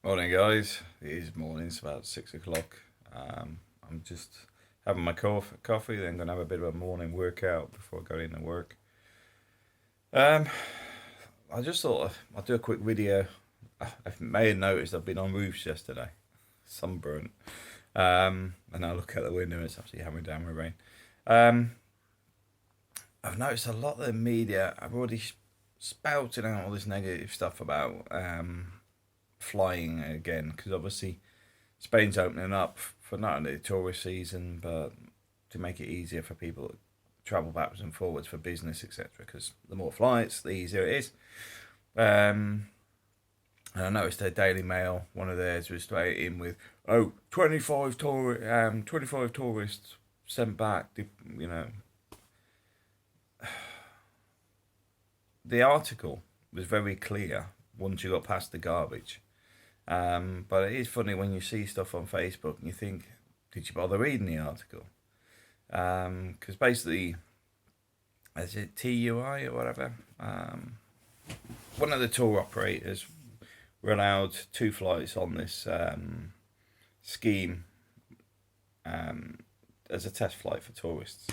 Morning, guys. It is morning. It's about 6 o'clock. I'm just having my coffee, then gonna have a bit of a morning workout before going to work. Um, I just thought I'd do a quick video. I may have noticed I've been on roofs yesterday, sunburn. And I look out the window and it's absolutely hammering down with rain. Um, I've noticed a lot of the media have already spouted out all this negative stuff about flying again because obviously Spain's opening up for not only the tourist season, but to make it easier for people to travel backwards and forwards for business, etc. Because the more flights, the easier it is. Um, and I noticed their Daily Mail, one of theirs was straight in with, 25 tourists sent back. You know, the article was very clear once you got past the garbage. But it is funny when you see stuff on Facebook and you think, did you bother reading the article? Because basically, is it TUI or whatever? One of the tour operators were allowed two flights on this scheme as a test flight for tourists.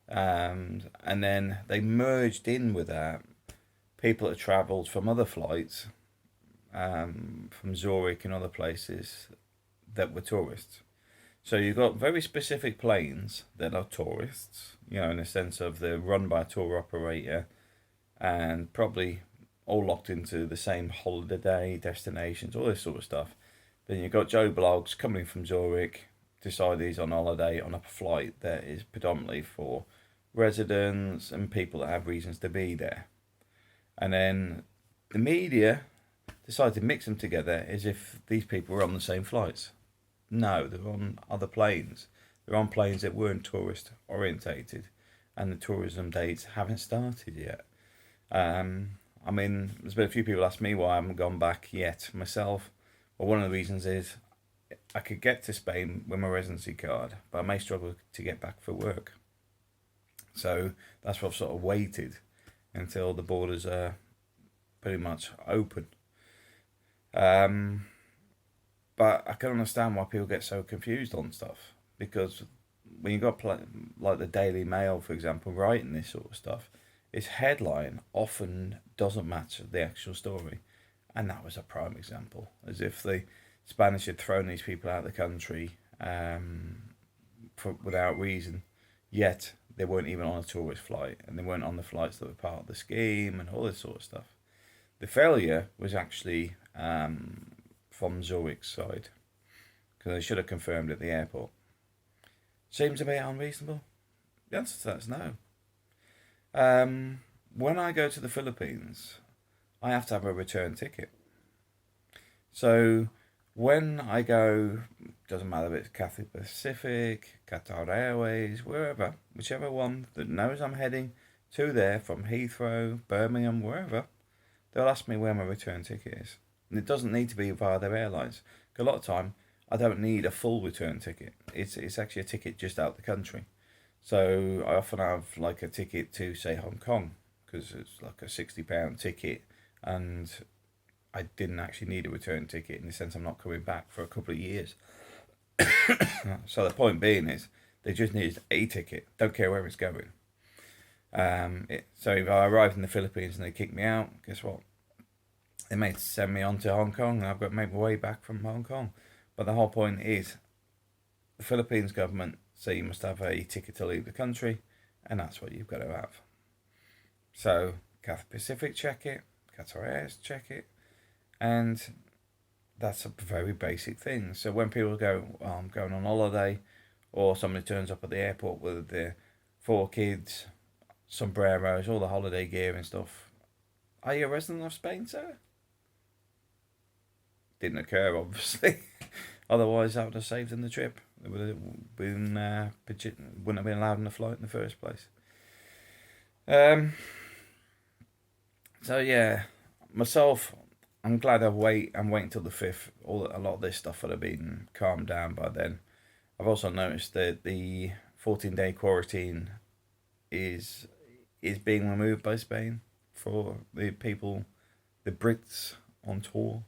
And then they merged in with that people that travelled from other flights, from Zurich and other places that were tourists. So you've got very specific planes that are tourists, in the sense of they're run by a tour operator and probably all locked into the same holiday destinations, all this sort of stuff. Then you've got Joe Blogs coming from Zurich, decide he's on holiday on a flight that is predominantly for residents and people that have reasons to be there. And then the media decide to mix them together as if these people were on the same flights. No, they're on other planes. They're on planes that weren't tourist orientated, and the tourism dates haven't started yet. There's been a few people ask me why I haven't gone back yet myself. Well, one of the reasons is I could get to Spain with my residency card, but I may struggle to get back for work. So that's why I've sort of waited until the borders are pretty much open. But I can understand why people get so confused on stuff, because when you got like the Daily Mail, for example, writing this sort of stuff, its headline often doesn't match the actual story, and that was a prime example, as if the Spanish had thrown these people out of the country without reason, yet they weren't even on a tourist flight, and they weren't on the flights that were part of the scheme, and all this sort of stuff. The failure was actually from Zurich's side, because they should have confirmed at the airport. Seems a bit unreasonable. The answer to that is no. When I go to the Philippines, I have to have a return ticket. So when I go, doesn't matter if it's Cathay Pacific, Qatar Airways, wherever, whichever one that knows I'm heading to there from Heathrow, Birmingham, wherever, they'll ask me where my return ticket is. And it doesn't need to be via their airlines. A lot of time, I don't need a full return ticket. It's actually a ticket just out the country. So I often have like a ticket to, say, Hong Kong, because it's like a £60 ticket, and I didn't actually need a return ticket in the sense I'm not coming back for a couple of years. So the point being is, they just need a ticket, don't care where it's going. So if I arrive in the Philippines and they kick me out, guess what? They may send me on to Hong Kong, and I've got to make my way back from Hong Kong. But the whole point is, the Philippines government say you must have a ticket to leave the country, and that's what you've got to have. So Cathay Pacific check it, Qatar Airways check it, and that's a very basic thing. So when people go, I'm going on holiday, or somebody turns up at the airport with their 4 kids, sombreros, all the holiday gear and stuff, are you a resident of Spain, sir? Didn't occur, obviously. Otherwise, that would have saved them the trip. They would have been wouldn't have been allowed on the flight in the first place. So yeah, myself, I'm glad I'm waiting till the 5th. A lot of this stuff would have been calmed down by then. I've also noticed that the 14-day quarantine is being removed by Spain for the people, the Brits on tour.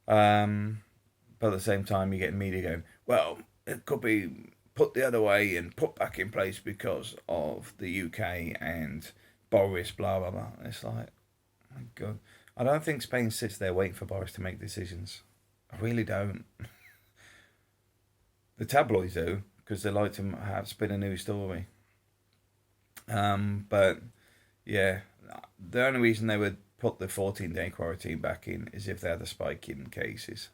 But at the same time, you get media going, well, it could be put the other way and put back in place because of the UK and Boris, blah, blah, blah. It's like, oh my God. I don't think Spain sits there waiting for Boris to make decisions. I really don't. The tabloids do, because they like to spin a news story. But yeah, the only reason they would put the 14-day quarantine back in is if they had a spike in cases.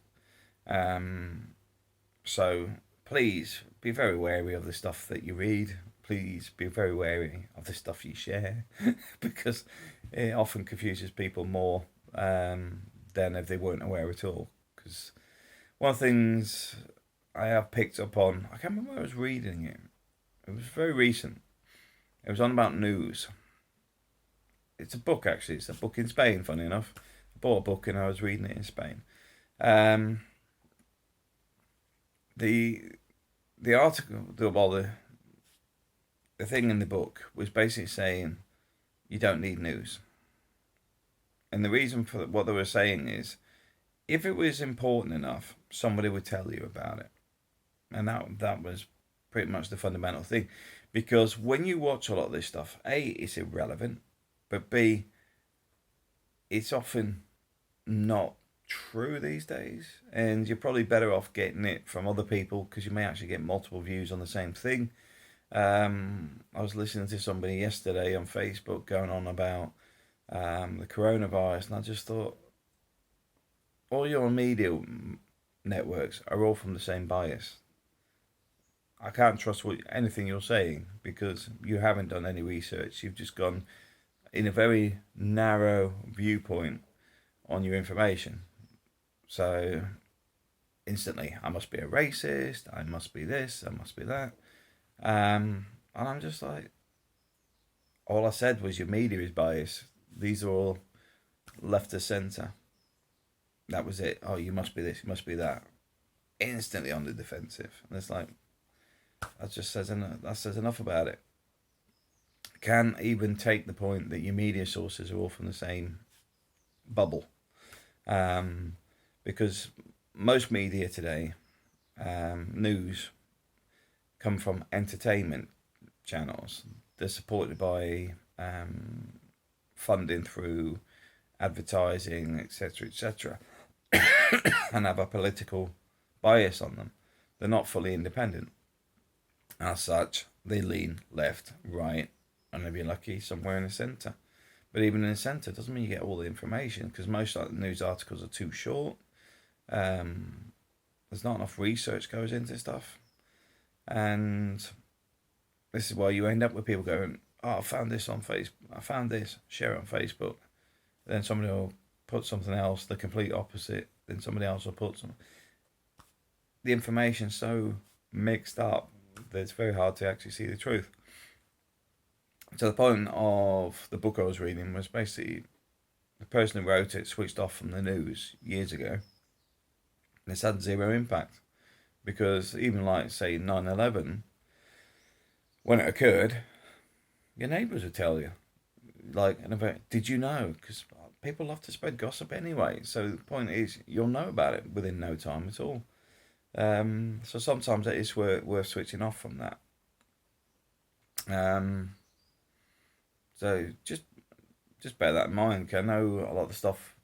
So please be very wary of the stuff that you read. Please be very wary of the stuff you share because it often confuses people more than if they weren't aware at all. Because one of the things I have picked up on, I can't remember where I was reading it. It was very recent. It was on about news. It's a book, actually. It's a book in Spain, funny enough. I bought a book and I was reading it in Spain. The article, the thing in the book was basically saying you don't need news. And the reason for what they were saying is if it was important enough, somebody would tell you about it. And that was pretty much the fundamental thing. Because when you watch a lot of this stuff, A, it's irrelevant, but B, it's often not true these days. And you're probably better off getting it from other people because you may actually get multiple views on the same thing. I was listening to somebody yesterday on Facebook going on about the coronavirus, and I just thought, all your media networks are all from the same bias. I can't trust anything you're saying because you haven't done any research. You've just gone in a very narrow viewpoint on your information. So instantly, I must be a racist, I must be this, I must be that. And I'm just like, all I said was your media is biased. These are all left to centre. That was it. Oh, you must be this, you must be that. Instantly on the defensive. And it's like, that says enough about it. Can even take the point that your media sources are all from the same bubble. Because most media today, news, come from entertainment channels. They're supported by funding through advertising, etc., etc., and have a political bias on them. They're not fully independent. As such, they lean left, right, and if you're lucky, somewhere in the centre. But even in the centre doesn't mean you get all the information because most news articles are too short. There's not enough research goes into stuff. And this is why you end up with people going, oh, I found this on Facebook. I found this, share it on Facebook. Then somebody will put something else, the complete opposite. Then somebody else will put some. The information's so mixed up that it's very hard to actually see the truth. So the point of the book I was reading was basically the person who wrote it switched off from the news years ago. And it's had zero impact. Because even like, say, 9/11, when it occurred, your neighbours would tell you. Like, did you know? Because people love to spread gossip anyway. So the point is, you'll know about it within no time at all. So sometimes it is worth switching off from that. So just bear that in mind. I know a lot of the stuff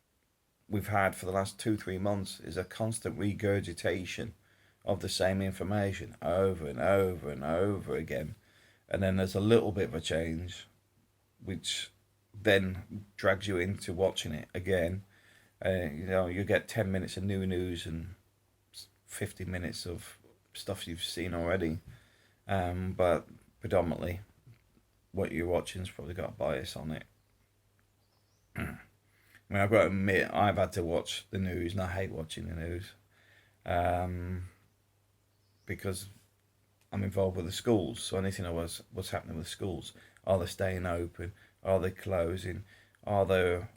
we've had for the last 2-3 months is a constant regurgitation of the same information over and over and over again. And then there's a little bit of a change, which then drags you into watching it again. You get 10 minutes of new news and 50 minutes of stuff you've seen already. But predominantly, what you're watching's probably got a bias on it. I mean, I've got to admit, I've had to watch the news, and I hate watching the news. Because I'm involved with the schools, so anything I what's happening with schools. Are they staying open? Are they closing? Are there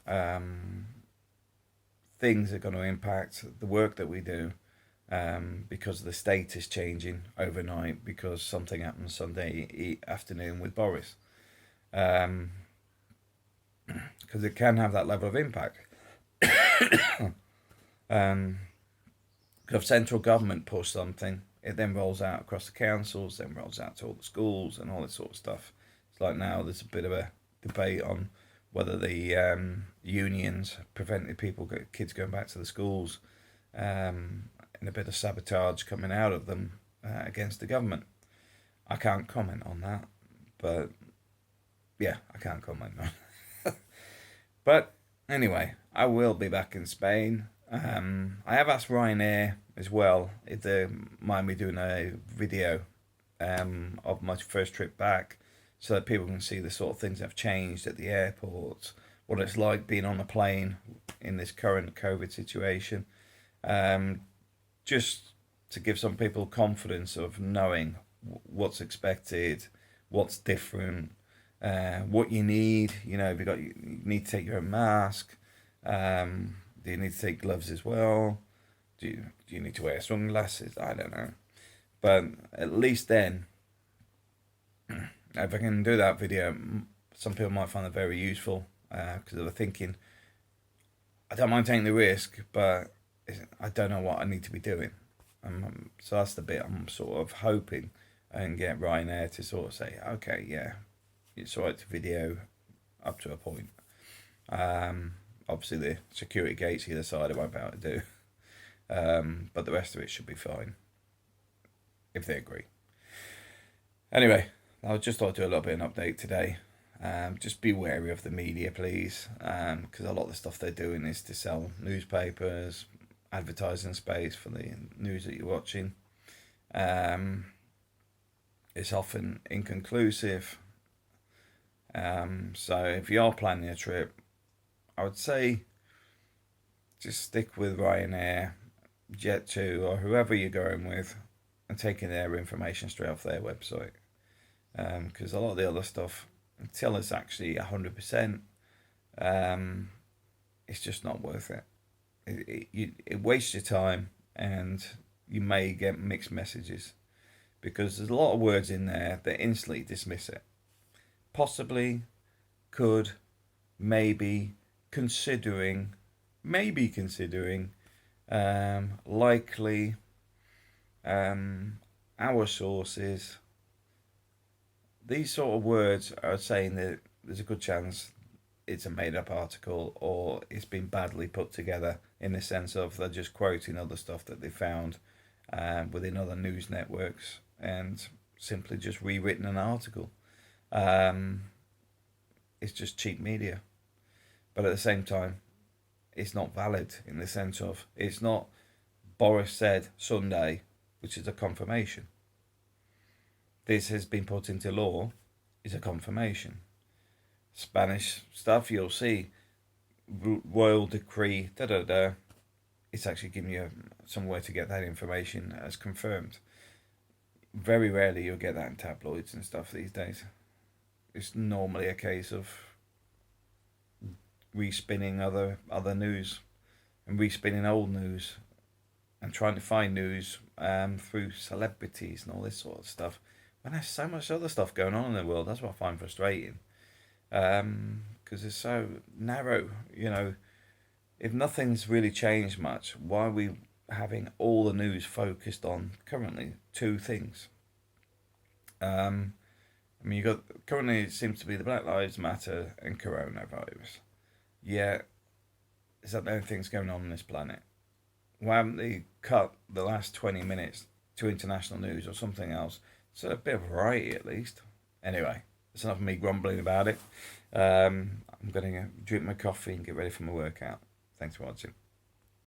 things that are going to impact the work that we do? Because the state is changing overnight because something happened Sunday afternoon with Boris. Because it can have that level of impact. If central government push something, it then rolls out across the councils, then rolls out to all the schools and all this sort of stuff. It's like now there's a bit of a debate on whether the unions prevented kids going back to the schools, and a bit of sabotage coming out of them against the government. I can't comment on that, but yeah, I can't comment on it. But anyway, I will be back in Spain. I have asked Ryanair as well if they mind me doing a video of my first trip back, so that people can see the sort of things that have changed at the airport, what it's like being on a plane in this current COVID situation. Just to give some people confidence of knowing what's expected, what's different, what you need. You know, you need to take your own mask. Do you need to take gloves as well? Do you need to wear sunglasses? I don't know. But at least then, if I can do that video, some people might find it very useful, because they're thinking, I don't mind taking the risk, but I don't know what I need to be doing. So that's the bit I'm sort of hoping and get Ryanair to sort of say, okay, yeah, it's all right to video up to a point. Obviously the security gates either side I won't be able to do, but the rest of it should be fine if they agree. Anyway, I just thought I'd do a little bit of an update today. Just be wary of the media, please, because a lot of the stuff they're doing is to sell newspapers, advertising space for the news that you're watching. It's often inconclusive. So if you are planning a trip, I would say just stick with Ryanair, Jet2, or whoever you're going with, and taking their information straight off their website. Because a lot of the other stuff, until it's actually 100%, it's just not worth it. It wastes your time, and you may get mixed messages, because there's a lot of words in there that instantly dismiss it. Possibly, could, maybe, considering, likely, our sources. These sort of words are saying that there's a good chance it's a made-up article, or it's been badly put together, in the sense of they're just quoting other stuff that they found within other news networks and simply just rewritten an article. It's just cheap media. But at the same time, it's not valid, in the sense of it's not Boris said Sunday, which is a confirmation. This has been put into law, is a confirmation. Spanish stuff, you'll see royal decree, it's actually giving you some way to get that information as confirmed. Very rarely you'll get that in tabloids and stuff these days. It's normally a case of respinning other news and respinning old news and trying to find news through celebrities and all this sort of stuff, when there's so much other stuff going on in the world. That's what I find frustrating, because it's so narrow. You know, if nothing's really changed much, why are we having all the news focused on currently two things? I mean, currently it seems to be the Black Lives Matter and coronavirus. Yeah, is that the only things going on this planet? Why haven't they cut the last 20 minutes to international news or something else? So a bit of variety at least. Anyway, it's enough of me grumbling about it. I'm going to drink my coffee and get ready for my workout. Thanks for watching.